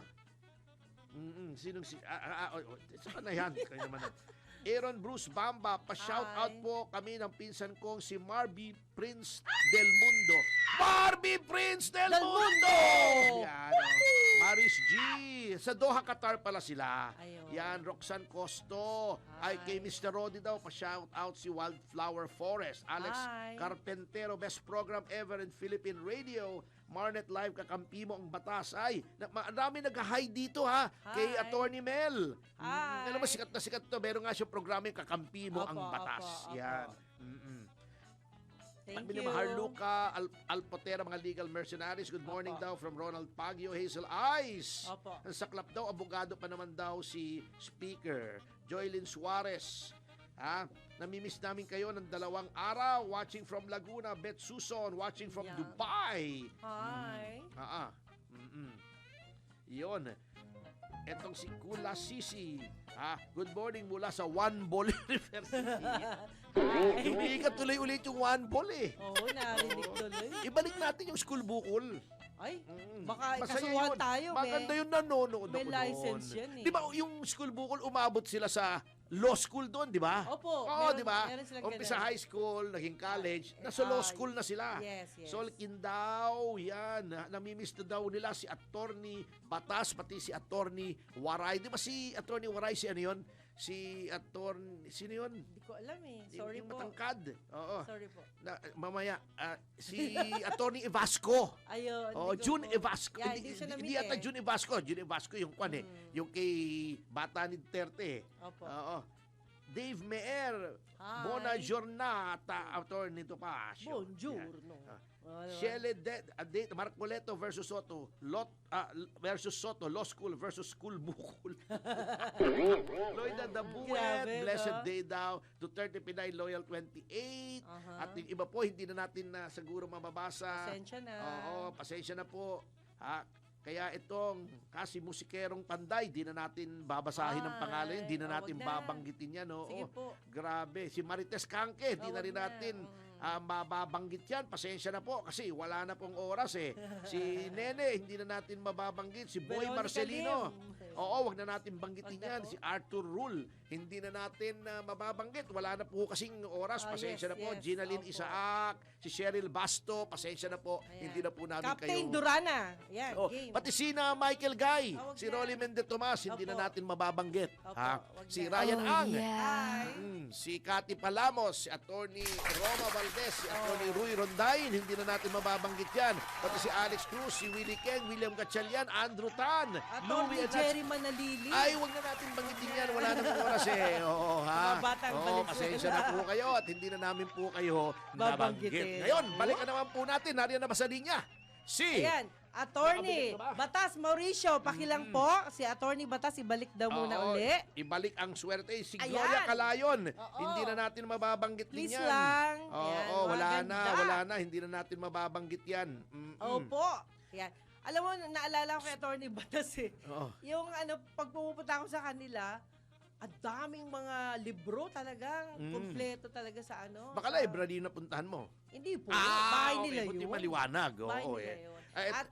Sinong si... Saan na yan? Kayo naman. Aaron Bruce Bamba, pa-shout Hi. out po kami ng pinsan kong si Marby Prince Del Mundo. Marby Prince Del Mundo! Yan, Maris G. Sa Doha, Qatar pala sila. Ayun. Yan, Roxanne Costo. Ay, Hi. kay Mr. Rodi daw, pa-shout out si Wildflower Forest. Alex Hi. Carpentero, best program ever in Philippine radio. Marnet Live, kakampi mo ang batas. Ay, marami nag-hi dito ha. Kay Hi. Attorney Mel. Hi. Alam mo, sikat na sikat to. Meron nga siyang programa yung kakampi mo ang Opo, batas. opo, opo. Yan. Thank Pagmili you. Maharluka, Alpotera, mga legal mercenaries. Good morning Opo. daw from Ronald Paggio, Hazel Eyes. Opo. Ang saklap daw, abogado pa naman daw si Speaker Joylyn Suarez. Namimiss namin kayo ng 2 araw. Watching from Laguna, Beth Suson. Watching from Yeah. Dubai. Hi. Yun. Etong si Kula Sisi. Good morning mula sa One Ball University. Umiikat tuloy ulit yung One Ball eh. Oo, narinig tuloy. Ibalik natin yung school bukol. Ay, baka Masaya kasuhan yun. tayo. Maganda yun, nanonood may ako license doon. yan eh. Di ba yung school bukol, umabot sila sa law school doon, di ba? Opo, Oo, meron- di ba? meron silang Umpisa ganun. high school, naging college, nasa law school na sila. Yes, yes. Solkin daw, yan. Namimiss na daw nila si Attorney Batas, pati si Attorney Waray. Di ba si Attorney Waray, si ano yun? Si Attorney, sino yun? Hindi ko alam eh. Sorry yung po. matangkad. Oo. Sorry po. Mamaya, si Attorney Evasco. Ayun. Oh, hindi ko June po- Evasco. Yeah, Hindi hindi siya hindi namit yata eh. June Evasco. June Evasco yung kwan eh. Yung kay Bata ni Duterte. Opo. Oo. Dave Meer. Hi. Bona Giornata. Attorney to pa. Bonjourno. Shelley Marcoleto versus Soto. Versus Soto. Law School versus School Bukol. Lloyda Dabuet. Grabe, Blessed no? Day daw. Duterte Pinay Loyal 28. At yung iba po, hindi na natin na siguro mababasa. Pasensya na. Oo, pasensya na po. Kaya itong kasi musikerong Panday, di na natin babasahin ang pangalan, di na Ay, natin wag na. babanggitin yan. Oo. Sige po. Grabe. Si Marites Canque, di na Wag rin na. natin mababanggit yan. Pasensya na po kasi wala na pong oras eh. Si Nene, hindi na natin mababanggit. Si Boy Veronica Marcelino. Lim. Oo, wag na natin banggitin Wag na yan. po. Si Arthur Rule, hindi na natin mababanggit. Wala na po kasing oras. Pasensya yes, na po. yes. Gina Lynn Opo. Isaac, si Cheryl Basto, pasensya na po. Ayan. Hindi na po namin Captain kayo... Durana. Yan, Oh, game. pati si na Michael Guy, Wag si na. Rolly Mende Tomas, hindi na Opo. natin mababanggit. Opo, wag Si na. Ryan Oh, Ang, yeah. si Cathy Palamos, si Attorney Roma Valdez, si Attorney Rui Rondain, hindi na natin mababanggit yan. Pati si Alex Cruz, si Willie Keng, William Gatchalian, Andrew Tan, Attorney Louie Adas. Jerry Manalili. Ay, wag na natin banggitin yan. Wala na po oras eh. Oo, ha? Mga batang Oo, Valenzuela. pasensya na po kayo at hindi na namin po kayo nabanggit. Babanggitin. Ngayon, balikan naman po natin. Nariyan na ba sa linya? Si... Ayan, Attorney Nakabalik na ba? Batas Mauricio, pakilang po. Si Attorney Batas, ibalik daw muna Oo, uli. ibalik ang swerte. Si Ayan. Gloria Calayon. Oo. Hindi na natin mababanggit Please din yan. lang. Oo, Ayan, wala maganda. na, wala na. Hindi na natin mababanggit yan. Opo. Ayan. Alam mo, naalala ko kay Attorney Batas eh. Oo. Yung pag pumupunta ako sa kanila, Ang daming mga libro talagang kompleto talaga sa ano. Baka sa- library na puntahan mo. Hindi po. bahay nila buti yun. maliwanag. Bahay Oo, nila eh. yun. Ay, At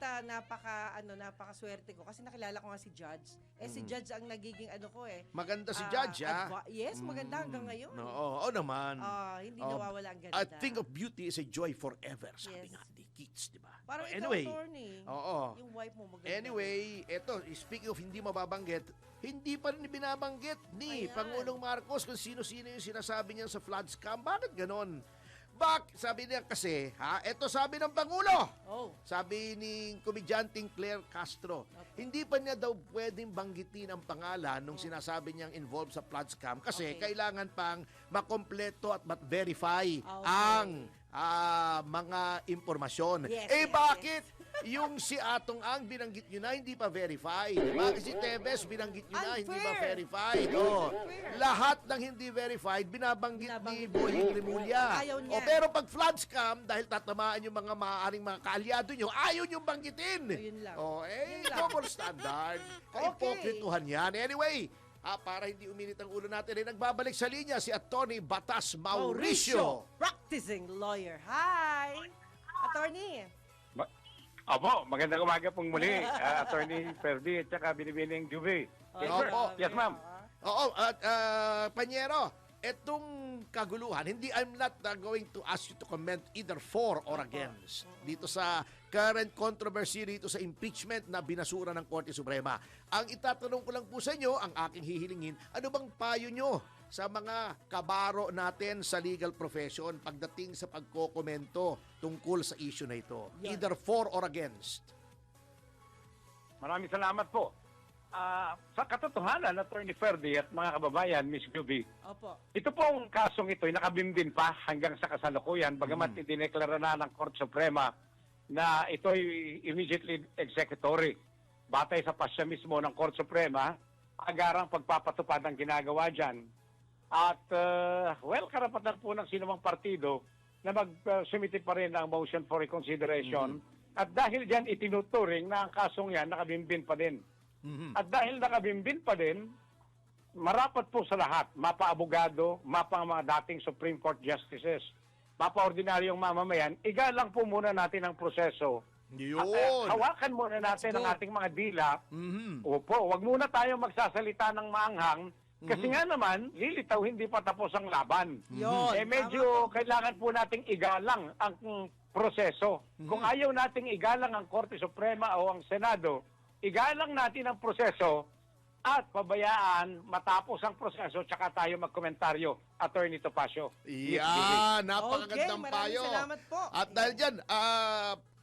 napakaswerte ko kasi nakilala ko nga si Judge. Si Judge ang nagiging ko eh. maganda si Judge, Yes, maganda hanggang ngayon. Oo naman. Hindi Oh, nawawala ang ganda. A thing of beauty is a joy forever, sabi Yes. nga ni Keats, di ba? Parang ikaw, Anyway, attorney. oo. Yung wife mo maganda. Anyway, eto, speaking of hindi mababanggit, hindi pa rin binabanggit ni Ayan. Pangulong Marcos kung sino-sino yung sinasabi niya sa flood scam. Bakit ganon? Sabi niya kasi, eto sabi ng Pangulo. Oh. Sabi ni komedyanteng Claire Castro, hindi pa niya daw pwedeng banggitin ang pangalan nung sinasabi niyang involved sa flood scam kasi Okay. kailangan pang makompleto at verify Okay. ang mga impormasyon. Yes, yes, Bakit? Yung si Atong Ang binanggit nyo na hindi pa verified. Bakit si Tevez binanggit nyo na hindi pa Unfair. verified? Lahat ng hindi verified binabanggit ni Binabanggit Boying niya. Rimulya. Ayaw niya. Pero pag flood scam, dahil tatamaan yung mga maaaring mga kaalyado nyo, ayaw nyo banggitin. Ayun lang. Yun lang. Double standard. Kaipokrituhan yan. Anyway, para hindi uminit ang ulo natin, nagbabalik sa linya si Atty. Batas Mauricio. Practicing lawyer. Hi! Attorney. Opo, magandang umaga pong muli, Attorney Ferdy at saka Binibining Juve. Yes, sir. Opo. Yes, ma'am. Oo, Panyero, etong kaguluhan, I'm not going to ask you to comment either for or against dito sa current controversy dito sa impeachment na binasura ng Korte Suprema. Ang itatanong ko lang po sa inyo, ang aking hihilingin, ano bang payo nyo sa mga kabaro natin sa legal profession pagdating sa pagkokomento tungkol sa issue na ito? Yan. Either for or against. Maraming salamat po. Sa katotohanan, Attorney Ferdy at mga kababayan, Miss Juve, Opo. ito pong kasong ito ay nakabimbin pa hanggang sa kasalukuyan, bagamat idineklara na ng Korte Suprema na ito ay immediately executory. Batay sa pasya mismo ng Korte Suprema, agarang pagpapatupad ang ginagawa dyan. At, karapatan po ng sinumang partido na mag-sumite pa rin ang motion for reconsideration. At dahil dyan, itinuturing na ang kasong yan nakabimbin pa din. At dahil nakabimbin pa din, marapat po sa lahat, mapa-abogado, mapa mga dating Supreme Court Justices, mapa-ordinaryong mamamayan, igalang po muna natin ang proseso. Yun. Hawakan muna natin ang ating mga dila. Opo, wag muna tayo magsasalita ng maanghang kasi nga naman, lilitaw hindi pa tapos ang laban. Yun. Medyo kailangan po nating igalang ang proseso. Kung ayaw nating igalang ang Korte Suprema o ang Senado, igalang natin ang proseso at pabayaan matapos ang proseso tsaka tayo magkomentaryo. Attorney Topacio. Yan, napakagandang Okay, maraming payo. salamat po. At dahil dyan,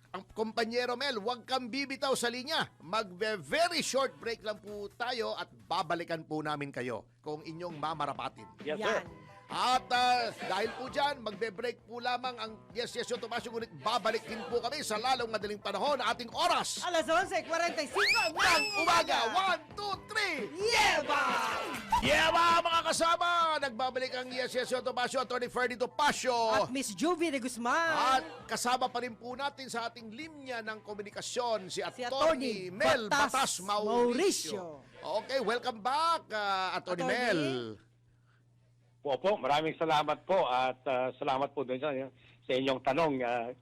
ang kumpanyero Mel, huwag kang bibitaw sa linya. Mag-very short break lang po tayo at babalikan po namin kayo kung inyong mamarapatin. Yes, sir. Yan. At dahil po dyan, magbe-break po lamang ang Yes, Yes, Yo, Tomasio. Ngunit babalik din po kami sa lalong madaling panahon na ating oras Alas 11:45 ng umaga. 1, 2, 3! Yeba! Yeah, mga kasama! Nagbabalik ang Yes, Yes, Yo, Tomasio, Atty. Ferdy Topacio. At Miss Juvie de Guzman. At kasama pa rin po natin sa ating linya ng komunikasyon si Si Atty. Atty. Mel Batas Batas Mauricio. Okay, welcome back, Atty. Atty. Mel. Opo, maraming salamat po at salamat po doon sa inyong tanong,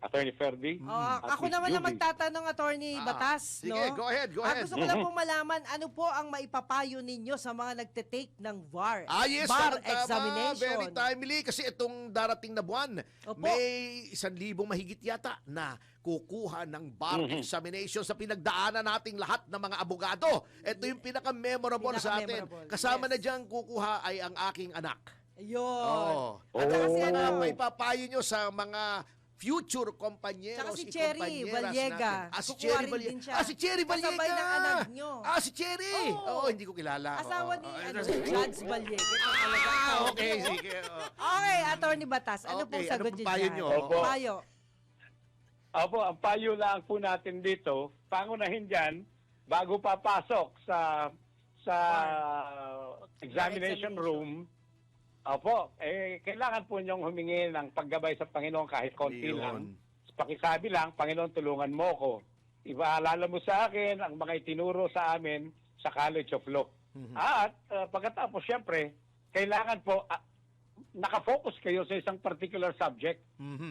Attorney Ferdy. at Ako Miss naman na Juby. magtatanong, Attorney Batas. Sige, no? go ahead. Gusto ko lang pong malaman, ano po ang maipapayo ninyo sa mga nagte-take ng VAR? Yes, VAR tama, examination. very timely kasi itong darating na buwan, Opo. may 1,000 mahigit yata na kukuha ng bar examination sa pinagdaanan nating lahat ng mga abogado. Ito yung pinaka-memorable sa atin. Pinaka-memorable, Kasama yes. na diyang kukuha ay ang aking anak. Ayun. At saka si Oh. ano, may papayo nyo sa mga future kompanyeros. Tsaka si Cherry ikompanyeras Vallega. natin. Si Kukuha Cherry rin Vallega. din siya. Si Cherry Vallega. Kasabay ng anak nyo. Si Cherry. Oo. Oo, hindi ko kilala. Asawa Oo. ni Okay, Chads Vallega. sige. Okay, Attorney Batas. Ano Okay, pong ano sagot pong niyo payo dyan? nyo? Opo. Payo. Opo, ang payo lang po natin dito, pangunahin dyan, bago papasok sa examination room, opo, kailangan po niyong humingi ng paggabay sa Panginoon kahit konti Yun. lang. Pakisabi lang, Panginoon, tulungan mo ko. Ipaalala mo sa akin ang mga itinuro sa amin sa College of Law. At pagkatapos, syempre, kailangan po nakafocus kayo sa isang particular subject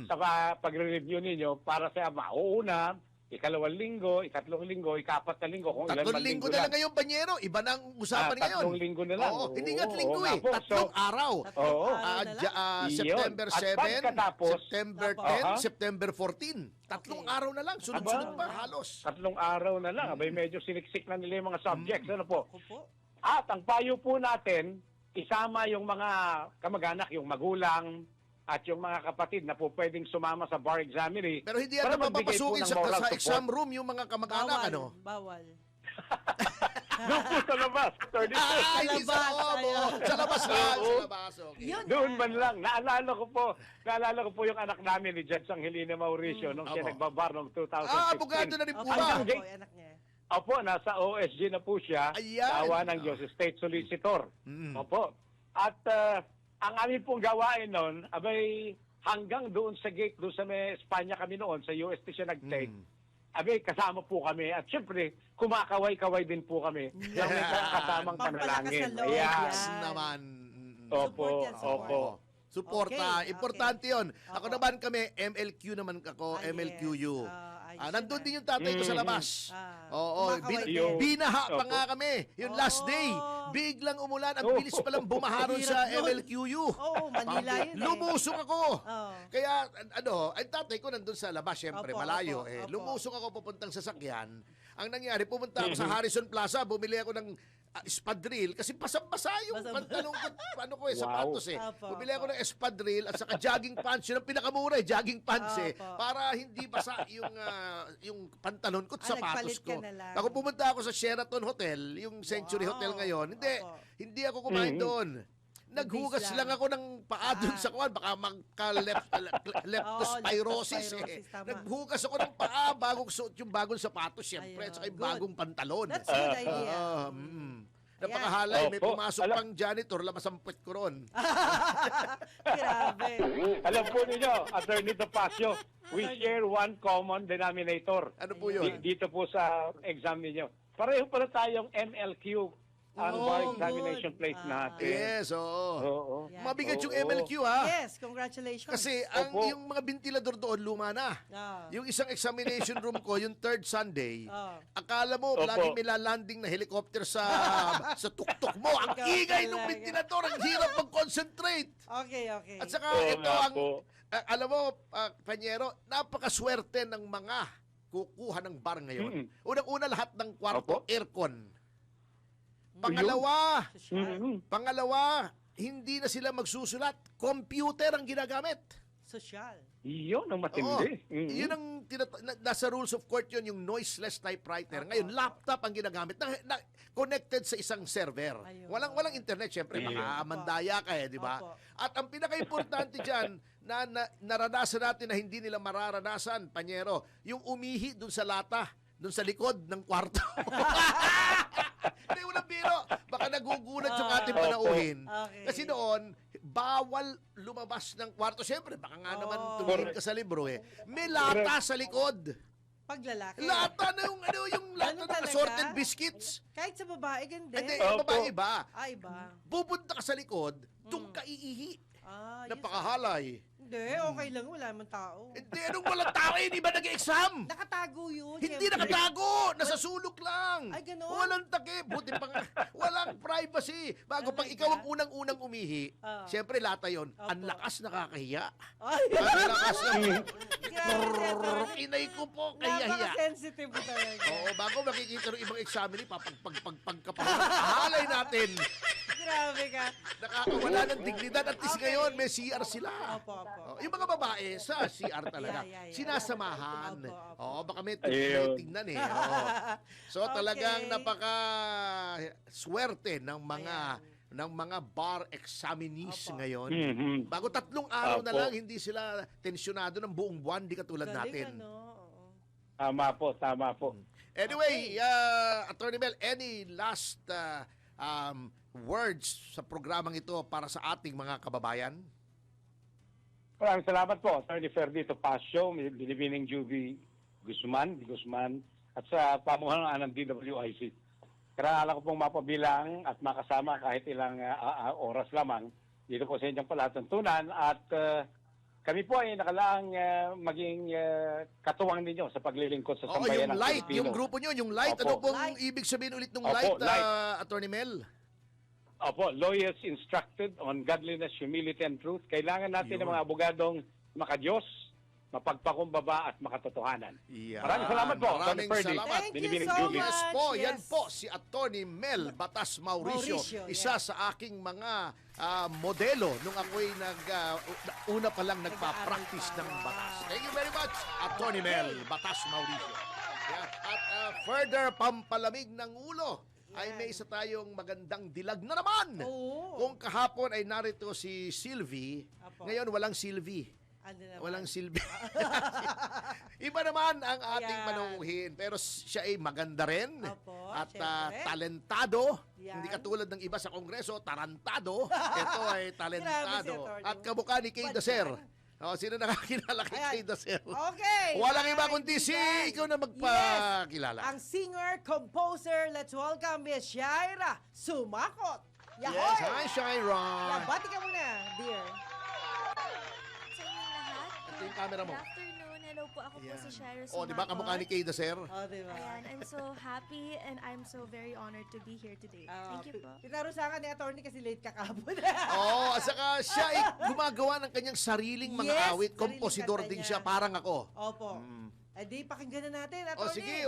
sa pagre-review ninyo para sa mauuna, ikalawang linggo, ikatlong linggo, ikapat na linggo, kung ilan Tatlong man linggo linggo na lang ngayon, Panyero. Iba na ang usapan ngayon. Tatlong linggo na lang. Oo, hindi nga Oo, linggo oo eh. nga po. Tatlong araw. Oo. araw na lang. September Iyon. At 7, pagkatapos, September 10, Aha. September 14. Tatlong Okay. araw na lang. Sunod-sunod Aba. pa halos. Tatlong araw na lang. Abay, medyo siniksik na nila yung mga subjects. Ano po? Ako po. At ang payo po natin, isama yung mga kamag-anak, yung magulang, at yung mga kapatid na po pwedeng sumama sa bar examinee. Pero hindi yan para na magbigay po papapasukin ng sa, moral sa support. exam room yung mga kamag-anak, Bawal. ano? Bawal. Doon po sa labas. 32. Hindi sa labas, loob. ayaw. Sa labas lang. Oo. Sa labas, okay. Yun. Doon man lang. Naalala ko po yung anak namin ni Judge Angelina Mauricio nung siya Opo. nagbabar noong 2016. Abogado na rin po Okay, ba? ako Hanggang po, anak niya. Opo, nasa OSG na po siya. Ayan. Tawa ng Diyos, State Solicitor. Opo. At ang amin pong gawain noon, abay, hanggang doon sa gate, doon sa may Espanya kami noon, sa UST siya nag-take. Abay, kasama po kami. At syempre, kumakaway-kaway din po kami. Yung may kasamang Pampalakas panalangin. ng loob. Ayan. Yes Yan. naman. Opo, Support yan, support. opo. Suporta. Okay, Importante yon. Ako Opo. naman kami, MLQ naman ako, Ah, MLQU. yes. Ayos Nandun yun, din yung tatay ko sa labas. Oo, kumakaway din. binaha pa Opo. nga kami. Yung last Oo. day, biglang umulan. Ang Oo. bilis palang bumaharon Hirap sa nun. MLQU. Oo, Manila yun eh. Lumusong ako. Oo. Kaya, ang tatay ko nandun sa labas, syempre, Opo, malayo. opo, opo. Lumusong ako papuntang sasakyan. Ang nangyari, pumunta ako sa Harrison Plaza, bumili ako ng espadrille kasi basang-basa yung Basang- pantalong ko, Wow. sapatos eh. Opo, Bumili ako opo. ng espadrille at saka jogging pants. Yun ang pinakamura jogging pants eh. Opo. Para hindi basa yung pantalon ko at sapatos nagpalit ka ko. na lang. Ako pumunta ako sa Sheraton Hotel, yung Century Wow. Hotel ngayon. Opo. Hindi ako kumain doon. Naghugas Base lang lang. ako ng paa dun sa kuwan. Baka leptospirosis eh. leptospirosis, tama. Naghugas ako ng paa bago ko suot yung bagong sapatos, syempre. Ayun, At saka yung good. bagong pantalon. That's good idea. Napakahalay. May Opo. pumasok pang janitor. Labas ang puwet ko ron. Grabe. Alam po ninyo, Attorney Topacio, we share one common denominator. Ano po yun? Dito po sa exam ninyo. Pareho pala tayong MLQ ang Oh, bar examination good. plate natin. Yes, oo. Oo. Yeah. Mabigat yung Oo. MLQ ha. Yes, congratulations. Kasi ang Opo. yung mga ventilador doon luma na. Ah. Yung isang examination room ko, yung third Sunday, Oh. akala mo Opo. laging may lalanding na helicopter sa sa tuktok mo. Ang Ikaw ingay ng talaga. ventilador, ang hirap mag-concentrate. Okay, okay. At saka Oo ito nga ang po. alam mo, Panyero, napakaswerte ng mga kukuha ng bar ngayon. Unang-una lahat ng kwarto, Opo. aircon. Pangalawa, Social. hindi na sila magsusulat. Computer ang ginagamit. Social. Iyon ang Oo. matindi. Yun ang nasa rules of court yun, yung noiseless typewriter. Ngayon, laptop ang ginagamit connected sa isang server. Ayun. Walang internet, syempre, Ayun. baka mandaya ka eh, di ba? Opo. At ang pinaka-importante dyan, na naranasan natin na hindi nila mararanasan, Panyero, yung umihi dun sa lata, dun sa likod ng kwarto. Hindi, walang biro. Baka nagugulat yung ating Opo. panauhin. Okay. Kasi doon, bawal lumabas ng kwarto. Siyempre, baka nga naman Oh. tumingin ka sa libro eh. May lata sa likod. Paglalaki. Lata na yung lata Ganun ng talaga? assorted biscuits. Kahit sa babae, ganda. Hindi, Opo. babae iba. Iba. Pupunta ka sa likod, doon ka iihi. Ah, Napakahalay. Hindi, okay lang. Wala naman tao. Hindi, anong walang tao eh, di ba nag-exam? Nakatago yun. Hindi syempre. nakatago! Nasa sulok lang! Ay, ganon? Walang takip! Buti pa nga. Walang privacy! Bago pag Talaga? ikaw ang unang-unang umihi, Ah. siyempre lata yon. Opo. Ang lakas nakakahiya. Ay, Ang lakas na... grabe. Inay ko po, kahiya. Napaka-sensitive mo talaga. Oo, bago makikita ng ibang examine, pagkapahalay natin. Grabe ka. Nakakawala ng dignidad. At least Okay. ngayon, may CR sila. Opo, opo. Oh, yung mga babae, sa CR talaga. Yeah. Sinasamahan. Opo, opo. Oo, baka may Ayun. tingnan eh. Oo. So talagang Okay. napaka swerte ng mga bar examinees Opo. ngayon. Mhm. Bago 3 araw na Opo. lang, hindi sila tensyonado ng buong buwan, di katulad Galing, natin. ano? Oo. Tama po, tama po. Anyway, Attorney Mel, any last words sa programang ito para sa ating mga kababayan? Maraming salamat po, Attorney Ferdy Topacio, Binibining Juby Guzman, at sa pamuhaan ng DWIC. Karala ko pong mapabilang at makasama kahit ilang oras lamang dito po sa inyong palatuntunan at kami po ay nakalaang maging katuwang ninyo sa paglilingkod sa Oo, sambayan yung ng light, Pilipino. yung grupo nyo, yung light. Opo. Ano pong Light. ibig sabihin ulit ng Opo, light, light. Attorney Mel? Opo, lawyers instructed on godliness, humility, and truth. Kailangan natin ng mga abogadong makadiyos, mapagpakumbaba at makatotohanan. Yan. Maraming salamat po, Maraming Dr. Ferdy. salamat. Thank you Binibining so Julie. much. Yes po, yan Yes. po si Attorney Mel Batas Mauricio, Mauricio, isa sa aking mga modelo nung ako'y una pa lang nagpa-practice ng Wow. batas. Thank you very much, Attorney Mel Batas Mauricio. Yan. At further pampalamig ng ulo ay may isa tayong magandang dilag na naman. Oo. Kung kahapon ay narito si Sylvie, Apo. ngayon walang Sylvie. Ano naman? Walang silbi. Iba naman ang ating Yan. panauhin. Pero siya ay maganda rin. Opo, At syempre. talentado. Yan. Hindi katulad ng iba sa Kongreso, tarantado. Ito ay talentado. Attorney. At kamukha ni Kay Dacer. O, sino nakakilala kay Ayan. Kay Dacer? Okay. Walang iba mga kundi si kaibigan. ikaw na magpakilala. Ang singer, composer, let's welcome Miss Shaira Sumakot. Yahoy! Yes, hi, Shaira. Bati ka muna, dear. Sa inyong lahat. Ito yung camera mo. Good afternoon. Hello po. Ako po si Shaira O, di ba kamukha ni Kay Dacer? O, diba? Ayan, I'm so happy and I'm so very honored to be here today. Thank you po. Pinarusakan ni attorney kasi late ka kapon. Oo, at saka siya ay gumagawa ng kanyang sariling mga Yes, awit. sariling Komposidor kanta din niya. siya, parang ako. Opo. Eh di, pakinggan na natin, O attorney. sige,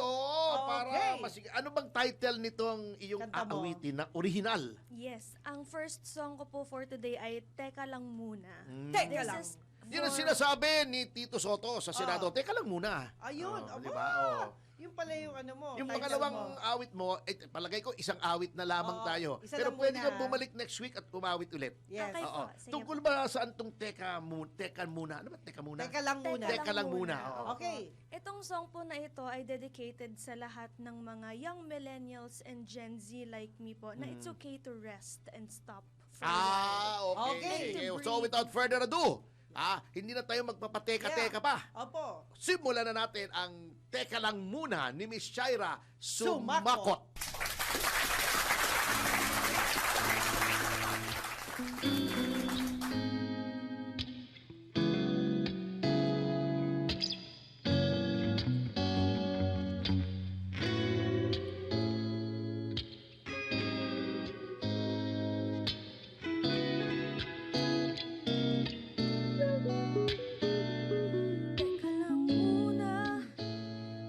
para Okay. masige. Ano bang title nitong iyong Kanta mo. aawitin na original? Yes, ang first song ko po for today ay Teka Lang Muna. Teka This lang. is Yun ang for- sinasabi ni Tito Soto sa Senado. Teka lang muna. Ayun, Oo, aba. di ba? Oo. Yung pala yung ano mo. Yung title pangalawang mo. awit mo, palagay ko isang awit na lamang Oo, tayo. isa Pero lang pwede muna. kang bumalik next week at umawit ulit. Yes. Okay. Oo. po, sige Tungkol ba saan tong teka muna? Ano ba teka muna? Teka lang muna. Teka lang muna. Oo. Okay. Itong song po na ito ay dedicated sa lahat ng mga young millennials and Gen Z like me po na it's okay to rest and stop for a while. Okay. Okay. Sige. So without further ado, hindi na tayo magpapateka-teka pa. Opo. Simulan na natin ang Teka Lang Muna ni Miss Shaira Sumakot. Sumakot. Teka lang muna,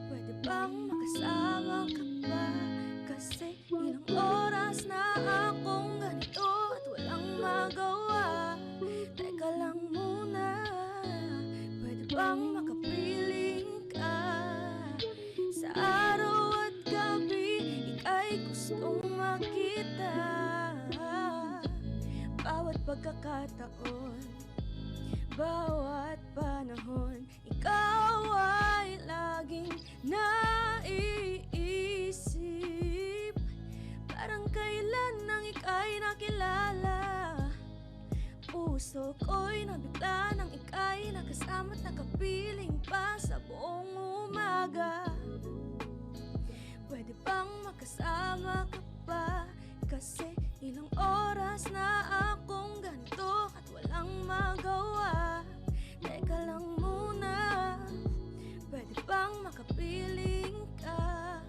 pwede bang makasama ka ba? Kasi ilang oras na akong ganito at walang magawa. Teka lang muna, pwede bang makapiling ka? Sa araw at gabi, ika'y gustong makita. Bawat pagkakataon, bawat panahon, ikaw ay laging naiisip. Parang kailan nang ika'y nakilala. Puso ko'y nabigla nang ika'y nakasama't nakapiling pa sa buong umaga. Pwede bang makasama ka pa? Kasi ilang oras na akong ganito at walang magawa. Teka lang muna, pwede bang makapiling ka?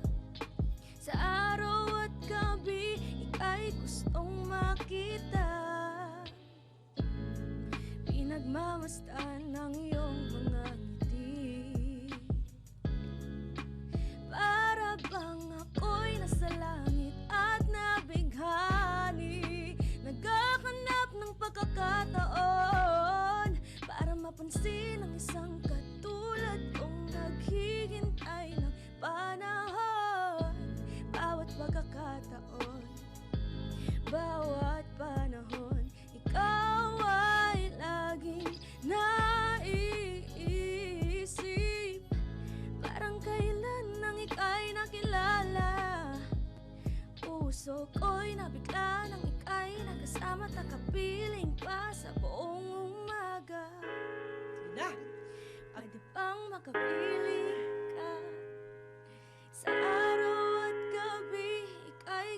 Sa araw at gabi, ika'y gustong makita. Pinagmamasdan ng iyong mga ngiti. Para bang ako'y nasa langit at nabighani. Naghahanap ng pagkakataon para mapansin ang isang katulad kong naghihintay ng panahon. Bawat pagkakataon, bawat panahon, ikaw ay laging naiisip. Parang kailan nang ika'y nakilala. Puso ko'y nabigla nang ika'y nakasama't nakapiling pa sa buong umaga. Na. Pwede bang makapiling ka? Sa araw at gabi, ika'y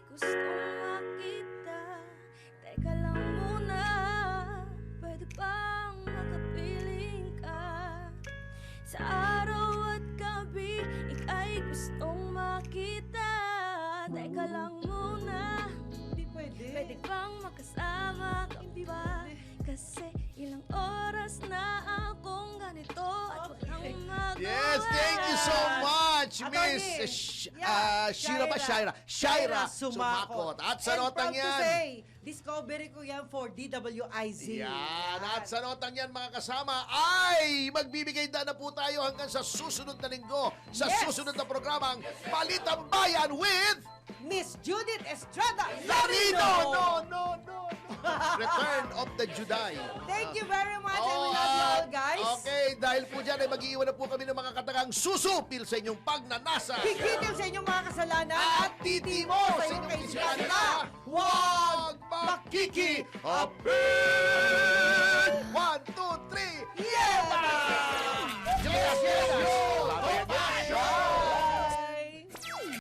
Pwede bang makasama ka ba? Kasi ilang oras na akong ganito at walang magawa. Yes, thank you so much, Attorney, Miss yeah, Shaira Sumakot. At sa And notang proud to yan, say, discovery ko yan for DWIZ. yan. At sa notang yan, mga kasama, ay magbibigay na po tayo hanggang sa susunod na linggo, sa Yes. susunod na programang Balitang Bayan with Miss Judith Estrada Larino! No. Return of the Juday. Thank you very much. I will love you all, guys. Okay, dahil po dyan ay mag-iiwan na po kami ng mga katagang susupil sa inyong pagnanasa. Higitin sa inyong mga kasalanan At titimo sa inyong kaisipan na huwag makiki-apil!